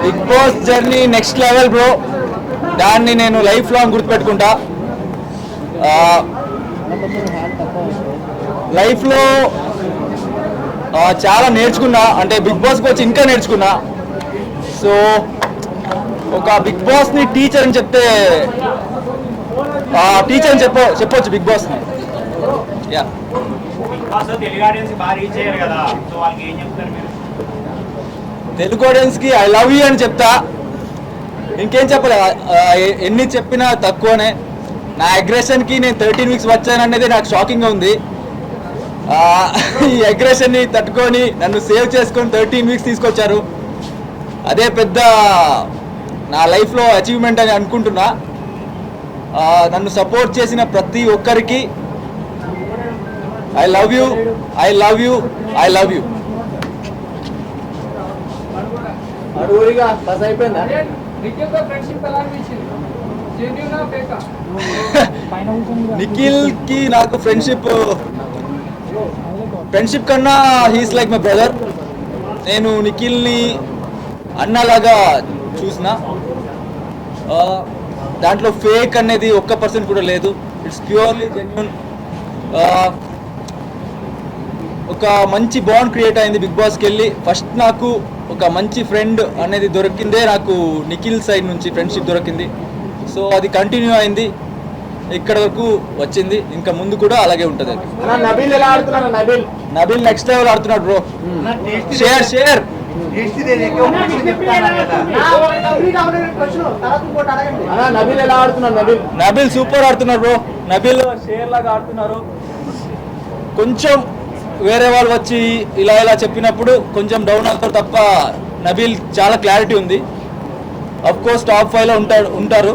Big boss journey next level bro. దాన్ని నేను life long గుర్తుపెట్టుకుంటా. లైఫ్లో చాలా నేర్చుకున్నా, అంటే బిగ్ బాస్కి వచ్చి ఇంకా నేర్చుకున్నా. సో ఒక బిగ్ బాస్ని టీచర్ అని చెప్తే టీచర్ అని చెప్పొచ్చు బిగ్ బాస్ని. యా, తెలుగు ఆడియన్స్కి ఐ లవ్ యూ అని చెప్తా. ఇంకేం చెప్పలే, ఎన్ని చెప్పినా తక్కువనే. నా అగ్రెషన్కి నేను 13 వీక్స్ వచ్చాను అనేది నాకు షాకింగ్గా ఉంది. ఈ అగ్రెషన్ని తట్టుకొని నన్ను సేవ్ చేసుకొని 13 వీక్స్ తీసుకొచ్చారు. అదే పెద్ద నా లైఫ్లో అచీవ్మెంట్ అని అనుకుంటున్నా. నన్ను సపోర్ట్ చేసిన ప్రతి ఒక్కరికి I love you, I love you, I love you. నిఖిల్కి నాకు ఫ్రెండ్షిప్ కన్నా హీస్ లైక్ మై బ్రదర్. నేను నిఖిల్ని అన్నలాగా చూసిన. దాంట్లో ఫేక్ అనేది 1% కూడా లేదు. It's purely genuine. ఒక మంచి బాండ్ క్రియేట్ అయింది బిగ్ బాస్కి వెళ్ళి. ఫస్ట్ నాకు ఒక మంచి ఫ్రెండ్ అనేది దొరికిందే నాకు నిఖిల్ సైడ్ నుంచి ఫ్రెండ్షిప్ దొరికింది. సో అది కంటిన్యూ అయింది, ఇక్కడ వరకు వచ్చింది. ఇంకా ముందు కూడా అలాగే ఉంటుంది. నబీల్ నెక్స్ట్ లెవెల్ ఆడుతున్నాడు బ్రో. షేర్ నబీల్ సూపర్ ఆడుతున్నారు బ్రో. నబీల్ షేర్ లాగా ఆడుతున్నారు. కొంచెం వేరే వాళ్ళు వచ్చి ఇలా చెప్పినప్పుడు కొంచెం డౌన్ అవుతారు తప్ప నబీల్ చాలా క్లారిటీ ఉంది. అఫ్ కోర్స్ టాప్ 5లో ఉంటారు.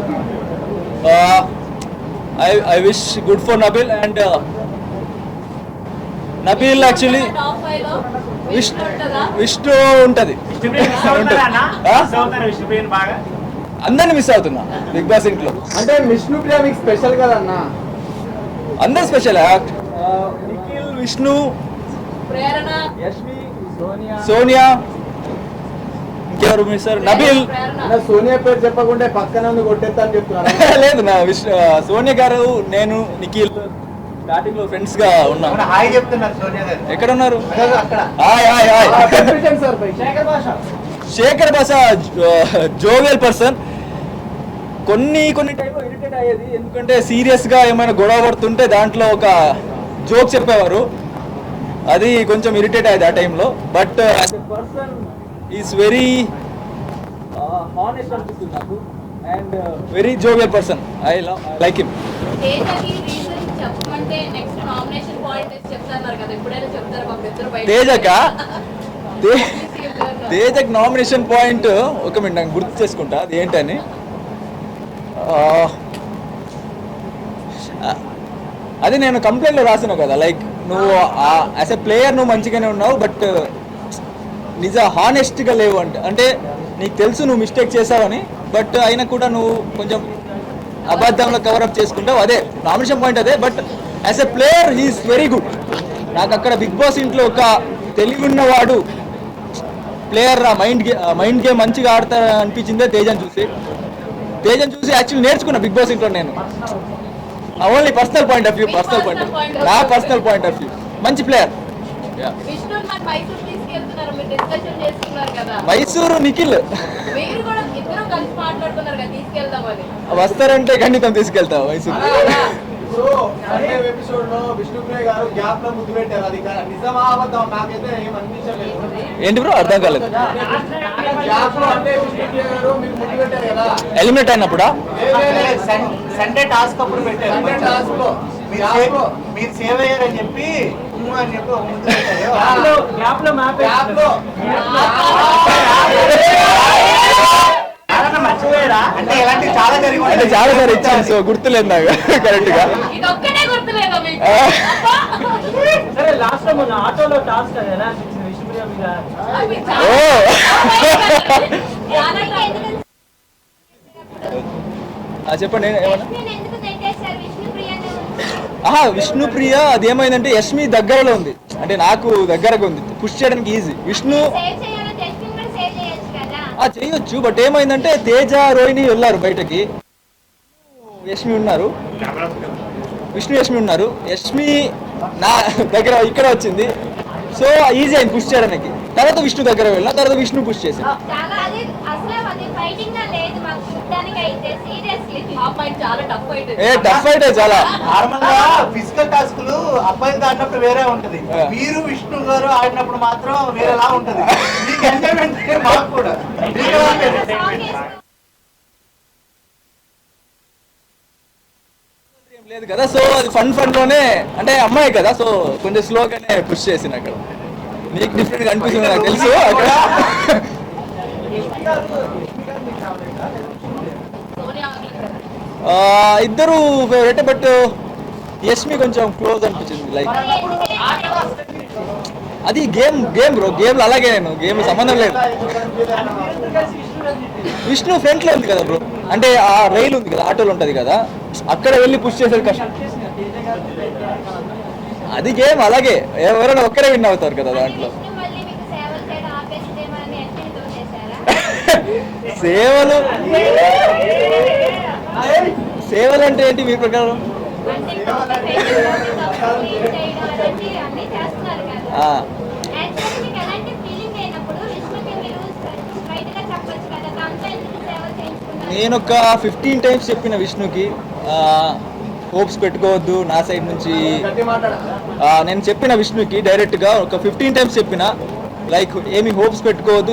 I wish good for Nabeel. And Nabeel actually Vishnu ఉంటుంది. అందరిని మిస్ అవుతున్నా బిగ్ బాస్ ఇంట్లో. అంటే విష్ణు ప్రియ మీకు స్పెషల్ కదన్నా? అందరు స్పెషల్. నిఖిల్, విష్ణు, సోనియా, ఇంకెవరు మిస్టర్ నబీల్. సోనియా పేరు చెప్పకుండా పక్కన కొట్టేస్తా అని చెప్తున్నారు. లేదు, నా సోనియా గారు, నేను, నిఖిల్ స్టార్టింగ్ లో ఫ్రెండ్స్ గా ఉన్నాం. ఎక్కడ ఉన్నారు? శేఖర్ భాష జోవియల్ పర్సన్. కొన్ని టైంలో ఇరిటేట్ అయ్యేది, ఎందుకంటే సీరియస్ గా ఏమైనా గొడవ పడుతుంటే దాంట్లో ఒక జోక్ చెప్పేవారు. అది కొంచెం ఇరిటేట్ అయ్యేది ఆ టైంలో. But as a person is very honest అనిపిస్తుంది నాకు. And very jovial person. I like him. తేజక్ నామినేషన్ పాయింట్ ఒక మినిట్ నాకు గుర్తు చేసుకుంటా అది ఏంటని. అది నేను కంప్లైంట్లో రాసిన కదా, లైక్ నువ్వు యాజ్ ఎ ప్లేయర్ నువ్వు మంచిగానే ఉన్నావు, బట్ హానెస్ట్గా లేవు అంటే నీకు తెలుసు నువ్వు మిస్టేక్ చేసావని, బట్ అయినా కూడా నువ్వు కొంచెం అబద్ధంలో కవరప్ చేసుకుంటావు. అదే నామినేషన్ పాయింట్ అదే. But as a player he's very good. నాకు అక్కడ బిగ్ బాస్ ఇంట్లో ఒక తెలివి ఉన్నవాడు ప్లేయర్ మైండ్ గేమ్ మంచిగా ఆడతారు అనిపించిందే తేజని చూసి యాక్చువల్లీ నేర్చుకున్నా బిగ్ బాస్ ఇంట్లో నేను. Only personal point of view నా పర్సనల్ పాయింట్ ఆఫ్ వ్యూ మంచి ప్లేయర్. మైసూరు నిఖిల్ వస్తారంటే ఖండితం తీసుకెళ్తా మైసూరు. ఇప్పుడు ఎపిసోడ్ లో విష్ణుప్రియ గారు గ్యాప్ లో ముద్దు పెట్టారు, అది నిజమా అబద్ధం నాకైతే ఏం అనిపించలేదు. ఏంటి బ్రో అర్థం కాలేదు. గ్యాప్ లో అంటే విష్ణుప్రియ గారు మీకు ముద్దు పెట్టారు కదా ఎలిమినేట్ అయినప్పుడా? సండే టాస్క్ అప్పుడు పెట్టారు. సండే టాస్క్ లో మీరు సేవ్ అయ్యారని చెప్పి అని చెప్పి ఒక ముద్దు పెట్టారు. గ్యాప్ లో అంటే ఇలాంటి చాలా అంటే జరిగి చాలా సార్ ఇచ్చాను, సో గుర్తులేదు నాకు కరెక్ట్ గా. సరే లాస్ట్ టైం మన ఆటోలో టాస్క్ అది ఎలా అనిపించింది విష్ణుప్రియ మీద? చెప్పండి ఏమన్నా. విష్ణుప్రియ అది ఏమైందంటే యష్మి దగ్గరలో ఉంది, అంటే నాకు దగ్గరగా ఉంది, పుష్ చేయడానికి ఈజీ. విష్ణు చేయొచ్చు, బట్ ఏమైందంటే తేజ రోహిణి వెళ్ళారు బయటకి, యష్మి ఉన్నారు, యష్మి ఉన్నారు. యష్మి నా దగ్గర ఇక్కడ వచ్చింది, సో ఈజీ అయింది పుష్ చేయడానికి. తర్వాత విష్ణు దగ్గర వెళ్ళిన తర్వాత విష్ణు పుష్ చేసి టఫ్ ఫైట్ చాలా. నార్మల్ గా ఫిజికల్ టాస్క్లు అబ్బాయిలు ఆడినప్పుడు వేరే ఉంటది, మీరు విష్ణు గారు ఆడినప్పుడు మాత్రం వేరేలా ఉంటది. మీకు ఎంజాయ్మెంట్ మాకు కూడా లేదు కదా, సో అది ఫన్ లోనే, అంటే అమ్మాయి కదా, సో కొంచెం స్లోగానే పుష్ చేసిన అక్కడ. నీకు డిఫరెంట్ గా అనిపిస్తుంది నాకు తెలుసు అక్కడ. ఇద్దరు ఫేవరెట్, బట్ యష్మి కొంచెం క్లోజ్ అనిపించింది. లైక్ అది గేమ్ బ్రో, గేమ్లో అలాగే నేను గేమ్ సంబంధం లేదు. విష్ణు ఫ్రంట్ లో ఉంది కదా బ్రో, అంటే ఆ రైలు ఉంది కదా, ఆటోలు ఉంటది కదా, అక్కడ వెళ్ళి పుష్ చేసేది కష్టం. అది గేమ్ అలాగే, ఎవరైనా ఒక్కరే విన్ అవుతారు కదా దాంట్లో. సేవలు అంటే ఏంటి మీ ప్రకారం? నేను ఒక 15 times చెప్పిన విష్ణుకి, హోప్స్ పెట్టుకోవద్దు నా సైడ్ నుంచి. నేను చెప్పిన విష్ణుకి డైరెక్ట్గా ఒక 15 times చెప్పిన, లైక్ ఏమి హోప్స్ పెట్టుకోవద్దు,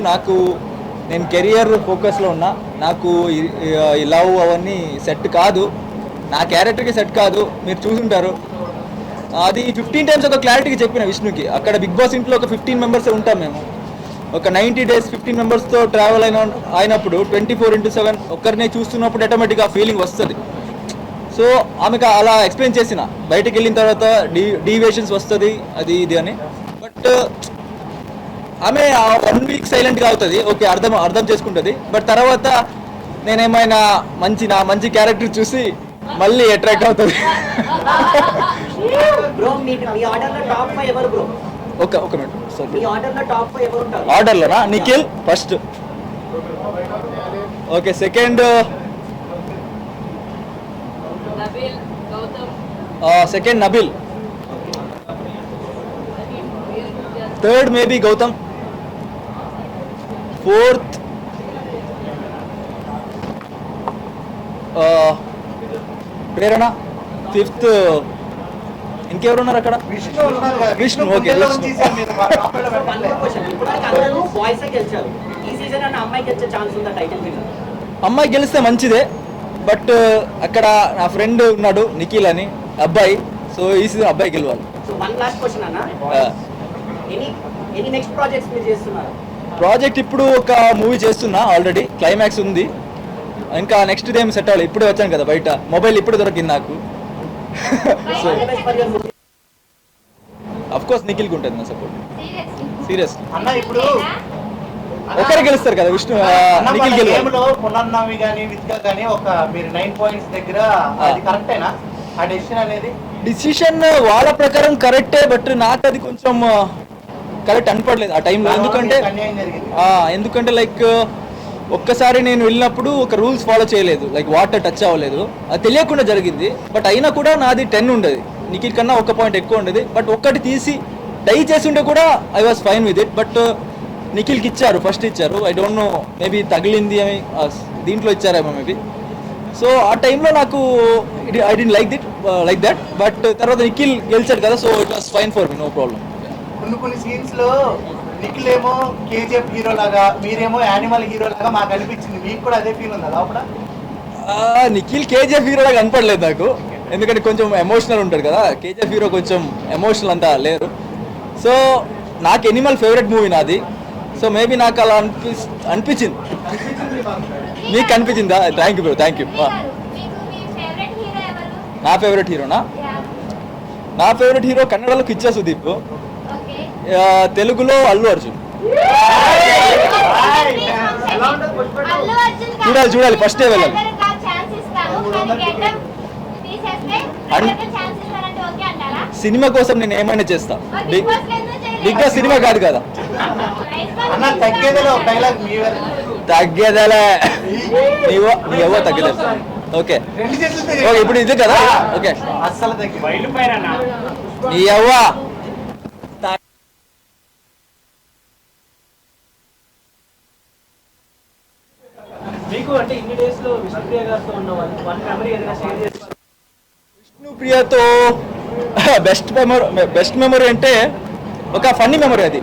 నేను కెరియర్ ఫోకస్లో ఉన్నా, నాకు ఈ లవ్ అవన్నీ సెట్ కాదు, నా క్యారెక్టర్కి సెట్ కాదు, మీరు చూసుంటారు. అది 15 times ఒక క్లారిటీకి చెప్పిన విష్ణుకి. అక్కడ బిగ్ బాస్ ఇంట్లో ఒక 15 members ఉంటాం మేము, ఒక 90 days 15 members-తో ట్రావెల్ అయినప్పుడు 24/7 ఒక్కరినే చూస్తున్నప్పుడు ఆటోమేటిక్గా ఫీలింగ్ వస్తుంది. సో ఆమెకు అలా ఎక్స్ప్లెయిన్ చేసిన, బయటకు వెళ్ళిన తర్వాత డీవియేషన్స్ వస్తుంది అది ఇది అని. బట్ ఆమె 1 week సైలెంట్గా అవుతుంది, ఓకే అర్థం చేసుకుంటుంది. బట్ తర్వాత నేనేమైనా నా మంచి క్యారెక్టర్ చూసి మళ్ళీ అట్రాక్ట్ అవుతుంది. ఒక మినిట్ ఆర్డర్లోనా? Nikhil first, okay second Nabeel, third maybe Gautam, fourth Prerana, fifth ఇంకెవరున్నారు అక్కడ? విష్ణు. ఓకే అమ్మాయి గెలిస్తే మంచిదే, బట్ అక్కడ నా ఫ్రెండ్ ఉన్నాడు నిఖిల్ అని అబ్బాయి, సో ఈ సీజన్ అబ్బాయి గెలవాలి. ప్రాజెక్ట్ ఇప్పుడు ఒక మూవీ చేస్తున్నా, ఆల్రెడీ క్లైమాక్స్ ఉంది. ఇంకా నెక్స్ట్ డే సెట్ అవ్వాలి. ఇప్పుడే వచ్చాను కదా బయట, మొబైల్ ఇప్పుడు దొరికింది నాకు. సో అఫ్ కోర్స్ నిఖిల్కి ఉంటుంది నా సపోర్ట్, సీరియస్. అన్న ఇప్పుడు ఒకరే గెలుస్తారు కదా విష్ణు, నిఖిల్ గెలవాలి. పునర్నవి కానీ విత్గా కానీ ఒక మీరు 9 points దగ్గర అది కరెక్టేనా ఆ డెసిషన్ అనేది? డిసిషన్ వాళ్ళ ప్రకారం కరెక్టే, బట్ నాకు అది కొంచెం కరెక్ట్ అనిపడలేదు ఆ టైంలో. ఎందుకంటే అన్యాయం జరిగింది. ఎందుకంటే లైక్ ఒక్కసారి నేను వెళ్ళినప్పుడు ఒక రూల్స్ ఫాలో చేయలేదు, లైక్ వాటర్ టచ్ అవ్వలేదు, అది తెలియకుండా జరిగింది. బట్ అయినా కూడా నాది 10 ఉండేది, నిఖిల్ కన్నా 1 point ఎక్కువ ఉండేది. బట్ ఒక్కటి తీసి డై చేసి ఉంటే కూడా I was fine with it. But నిఖిల్కి ఇచ్చారు, ఫస్ట్ ఇచ్చారు. ఐ డోంట్ నో, మేబీ తగిలింది అని దీంట్లో ఇచ్చారేమో మేబీ. సో ఆ టైంలో నాకు I don't like that. But తర్వాత నిఖిల్ గెలిచాడు కదా, so it was fine for me, no problem. కొన్ని సీన్స్ లో నిఖిల్ ఏమో కేజీఎఫ్ హీరో లాగా, మీరేమో యానిమల్ హీరో లాగా మాకు అనిపించింది. మీకు కూడా అదే ఫీల్ ఉందా లోపల? నిఖిల్ కేజీఎఫ్ హీరో లాగా కనపడలేదు నాకు, ఎందుకంటే కొంచెం ఎమోషనల్ ఉంటాడు కదా. కేజీఎఫ్ హీరో కొంచెం ఎమోషనల్ అంతా లేరు. సో నాకు ఎనిమల్ ఫేవరెట్ మూవీ నాది. సో మేబీ నాకు అలా అనిపించింది. మీకు అనిపించిందా? Thank you bro, thank you. నా ఫేవరెట్ హీరోనా? నా ఫేవరెట్ హీరో కన్నడలో కిచ్చా సుదీప్, తెలుగులో అల్లు అర్జున్. చూడాలి ఫస్ట్ డే వెళ్ళాలి. సినిమా కోసం నేను ఏమైనా చేస్తా. బిగ్ బాస్ సినిమా కాదు కదా. తగ్గేదలే నీవో తగ్గలేదు. ఓకే ఓకే, ఇప్పుడు ఇది కదా. ఓకే నీ అవ్వ మీకు అంటే ఇన్ని డేస్ లో విష్ణుప్రియ గారితో ఉన్న వన్ మెమరీ ఏదైనా షేర్ చేస్తారు? విష్ణుప్రియతో బెస్ట్ మెమరీ అంటే ఒక ఫన్నీ మెమరీ. అది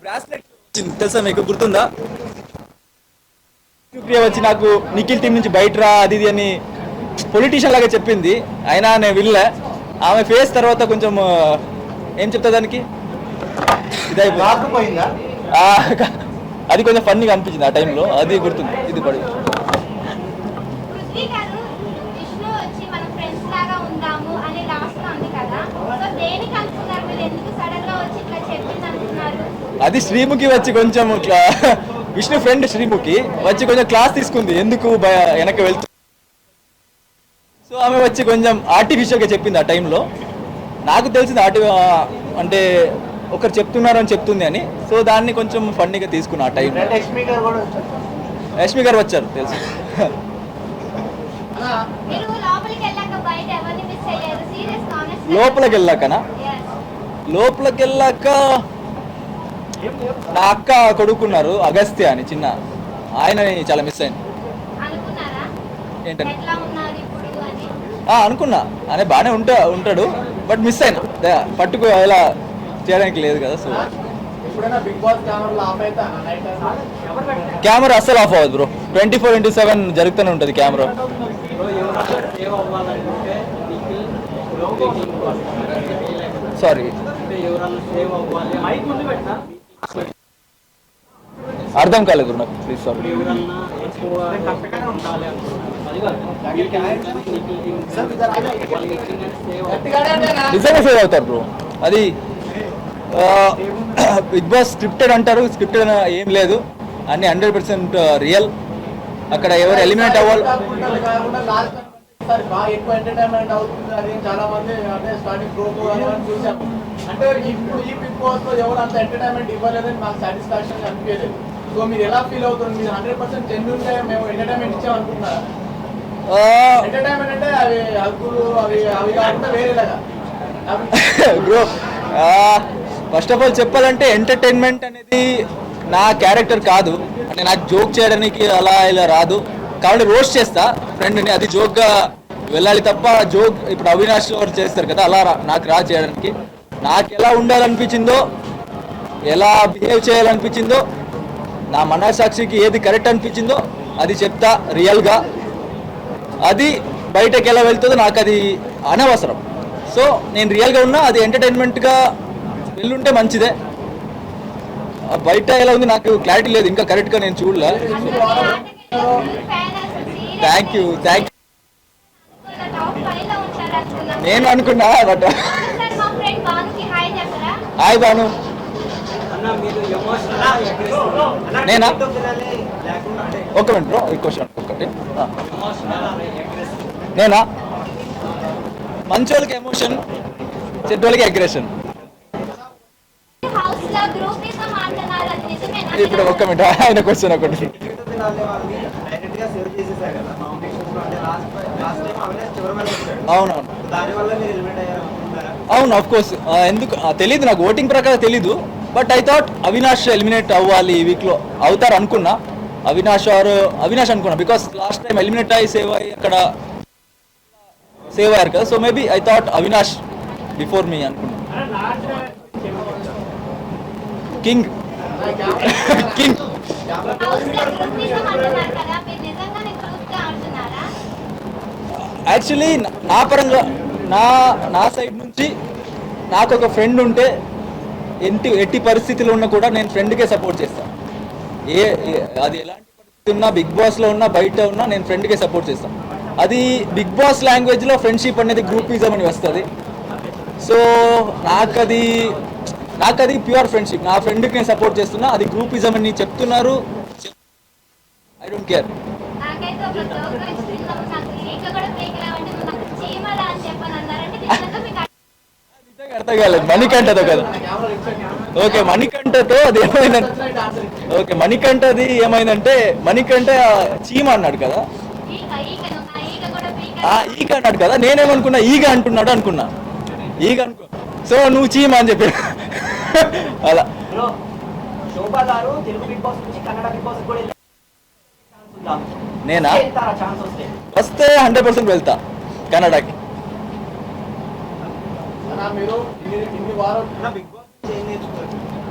బ్రాస్లెట్ తెలుసా మీకు, గుర్తుందా? విష్ణుప్రియ వచ్చి నాకు నిఖిల్ టీం నుంచి బయట రా అది ఇది అని పొలిటీషియన్ లాగా చెప్పింది. అయినా నేను వెళ్ళా. ఆమె ఫేస్ తర్వాత కొంచెం ఏం చెప్తా దానికి ఇదైపోయింది. అది కొంచెం ఫన్నీగా అనిపించింది ఆ టైంలో, అది గుర్తుంది. ఇది పడి అది శ్రీముఖి వచ్చి కొంచెం విష్ణు ఫ్రెండ్ శ్రీముఖి వచ్చి కొంచెం క్లాస్ తీసుకుంది ఎందుకు వెనక్కి వెళ్తూ. సో ఆమె వచ్చి కొంచెం ఆర్టిఫిషియల్గా చెప్పింది ఆ టైంలో. నాకు తెలిసింది అంటే ఒకరు చెప్తున్నారు అని చెప్తుంది అని. సో దాన్ని కొంచెం ఫన్నీగా తీసుకున్నా ఆ టైంలో. యష్మి గారు వచ్చారు తెలుసు. లోపలికి వెళ్ళాకనా? లోపలికి వెళ్ళాక నా అక్క కొడుకున్నారు అగస్త్య అని, చిన్న ఆయనని చాలా మిస్ అయింది. ఏంటని అనుకున్నా, ఆయన బాగానే ఉంటాడు, బట్ మిస్ అయినా పట్టుకు ఇలా చేయడానికి లేదు కదా. సో కెమెరా అస్సలు ఆఫ్ అవ్వదు బ్రో, 24/7 జరుగుతూనే ఉంటుంది కెమెరా. సారీ అర్థం కాలేదు నాకు, ప్లీజ్ సారీ. నిజంగా సేవ్ అవుతారు బ్రో. అది బిగ్ బాస్ స్క్రిప్టెడ్ అంటారు, స్క్రిప్టెడ్ ఏం లేదు, అన్ని 100% రియల్. అక్కడ ఎవరు ఎలిమినేట్ అవ్వాలి. బాగా ఎక్కువ ఎంటర్టైన్మెంట్ అవుతుంది అని చాలా మంది అంటే స్టార్టింగ్ ప్రోమో అని చూసాము. అంటే ఇప్పుడు ఈ బిగ్ బాస్ లో ఎవరు అంత ఎంటర్టైన్మెంట్ ఇవ్వలేదని మాకు సాటిస్ఫాక్షన్ అనిపించలేదు. సో మీరు ఎలా ఫీల్ అవుతుంది? మీరు 100% జెన్యూన్ గా మేము ఎంటర్టైన్మెంట్ ఇచ్చాం అనుకుంటున్నారా? ఎంటర్టైన్మెంట్ అంటే అవి హక్కులు అవి కాకుండా వేరేలాగా బ్రో. ఫస్ట్ ఆఫ్ ఆల్ చెప్పాలంటే ఎంటర్టైన్మెంట్ అనేది నా క్యారెక్టర్ కాదు. అంటే నాకు జోక్ చేయడానికి అలా ఇలా రాదు, కాబట్టి రోస్ట్ చేస్తా ఫ్రెండ్ని, అది జోక్గా వెళ్ళాలి తప్ప జోక్ ఇప్పుడు అవినాష్ ఎవరు చేస్తారు కదా అలా నాకు రా చేయడానికి. నాకు ఎలా ఉండాలనిపించిందో, ఎలా బిహేవ్ చేయాలనిపించిందో, నా మనస్సాక్షికి ఏది కరెక్ట్ అనిపించిందో అది చెప్తా రియల్గా. అది బయటకు ఎలా వెళ్తుందో నాకు అది అనవసరం. సో నేను రియల్గా ఉన్నా, అది ఎంటర్టైన్మెంట్గా వెళ్ళుంటే మంచిదే. బయట ఎలా ఉంది నాకు క్లారిటీ లేదు, ఇంకా కరెక్ట్గా నేను చూడలే. థ్యాంక్ యూ నేను అనుకున్నా బట్ హాయ్ బాను. అన్న మీరు ఎమోషనల్ నేనా? ఒక మినిట్ బ్రో, ఈ క్వశ్చన్ ఒకటి. నేనా? మంచోళ్ళకి ఎమోషన్, చెడ్డోళ్ళకి అగ్రెషన్. ఇప్పుడు ఒక్క మినిట్, ఆయన క్వశ్చన్ ఒకటి. అవునవును అవును, ఆఫ్ కోర్స్. ఎందుకు తెలీదు నాకు, ఓటింగ్ ప్రకారం తెలీదు. But I thought Avinash eliminate అవ్వాలి ఈ వీక్లో, అవుతారు అనుకున్నా. అవినాష్ అనుకున్నా, బికాస్ లాస్ట్ టైం ఎలిమినేట్ అయ్యి సేవ్ అయ్యారు కదా. So maybe I thought Avinash before me అనుకున్నా. కింగ్ కింగ్ యాక్చువల్లీ నా పరంగా నా సైడ్ నుంచి నాకు ఒక ఫ్రెండ్ ఉంటే ఎట్టి పరిస్థితుల్లో ఉన్నా కూడా నేను ఫ్రెండ్కే సపోర్ట్ చేస్తాను. అది ఎలాంటి పరిస్థితి ఉన్నా, బిగ్ బాస్లో ఉన్నా బయట ఉన్నా నేను ఫ్రెండ్కే సపోర్ట్ చేస్తాను. అది బిగ్ బాస్ లాంగ్వేజ్లో ఫ్రెండ్షిప్ అనేది గ్రూపిజం అని వస్తుంది. సో నాకు అది ప్యూర్ ఫ్రెండ్షిప్. నా ఫ్రెండ్కి నేను సపోర్ట్ చేస్తున్నా, అది గ్రూపిజం అని చెప్తున్నారు. I don't care. అర్థం కాలేదు. మణికంఠతో కదా. ఓకే, మణికంఠతో అది ఏమైందంటే, ఓకే మణికంఠది ఏమైందంటే, మణికంఠ చీమ అన్నాడు కదా, ఈగ అన్నాడు కదా. నేనేమనుకున్నా ఈగ అంటున్నాడు అనుకున్నా, ఈగ అనుకో. సో నువ్వు చీమ అని చెప్పి అలా. శోభా గారు తెలుగు బిగ్ బాస్ నుంచి కన్నడ బిగ్ బాస్ కూడా నేనా? ఛాన్స్ వస్తే 100% వెళ్తా కన్నడకి.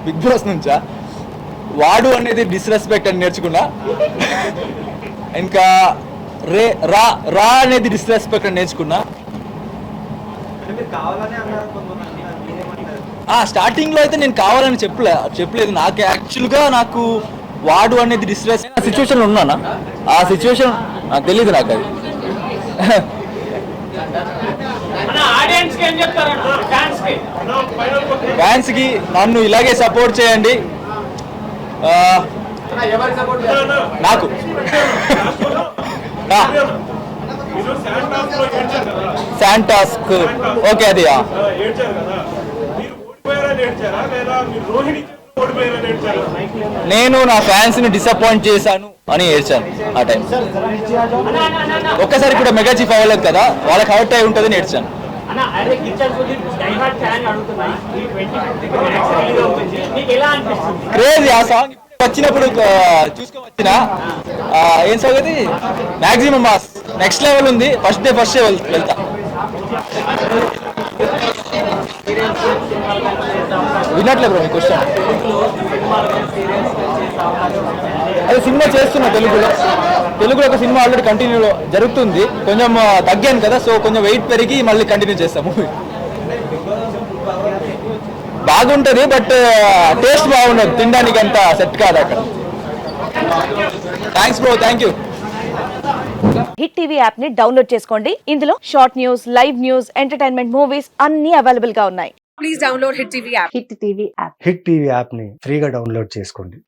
బిగ్ బాస్ నుంచా? వాడు అనేది డిస్రెస్పెక్ట్ అని నేర్చుకున్నా. ఇంకా రా అనేది డిస్రెస్పెక్ట్ అని నేర్చుకున్నా. స్టార్టింగ్లో అయితే నేను కావాలని చెప్పలేదు. నాకు యాక్చువల్గా నాకు వాడు అనేది డిస్రెస్పెక్ట్ సిచ్యువేషన్లో ఉన్నానా, ఆ సిచ్యువేషన్ నాకు తెలియదు. నాకు అది ఫ్యాన్స్కి నన్ను ఇలాగే సపోర్ట్ చేయండి. నాకు శాంటాస్క్ ఓకే. అది నేను నా ఫ్యాన్స్ ని డిసప్పాయింట్ చేశాను అని ఏడ్చాను ఆ టైం. ఒక్కసారి కూడా మెగా చీఫ్ అవ్వలేదు కదా, వాళ్ళకి హర్ట్ అయి ఉంటుందని ఏడ్చాను. క్రేజీ ఆ సాంగ్ వచ్చినప్పుడు చూసుకొని వచ్చిన. ఏం సాంగ్ అది? మ్యాక్సిమం మాస్, నెక్స్ట్ లెవెల్ ఉంది. ఫస్ట్ డే వెళ్తా. వినట్లే బ్రో మీ క్వశ్చన్. అది సినిమా చేస్తున్నా తెలుగులో ఒక సినిమా ఆల్రెడీ కంటిన్యూ జరుగుతుంది. కొంచెం తగ్గాను కదా, సో కొంచెం వెయిట్ పెరిగి మళ్ళీ కంటిన్యూ చేస్తాము. బాగుంటుంది బట్ టేస్ట్ బాగుండదు, తినడానికి అంత సెట్ కాదు అక్కడ. Thanks bro, thank you. Hit TV app ని డౌన్లోడ్ చేసుకోండి. ఇందులో short news, live news, entertainment movies అన్ని అవైలబుల్ గా ఉన్నాయి. Please download hit TV app. Hit TV app ని ఫ్రీగా డౌన్లోడ్ చేసుకోండి.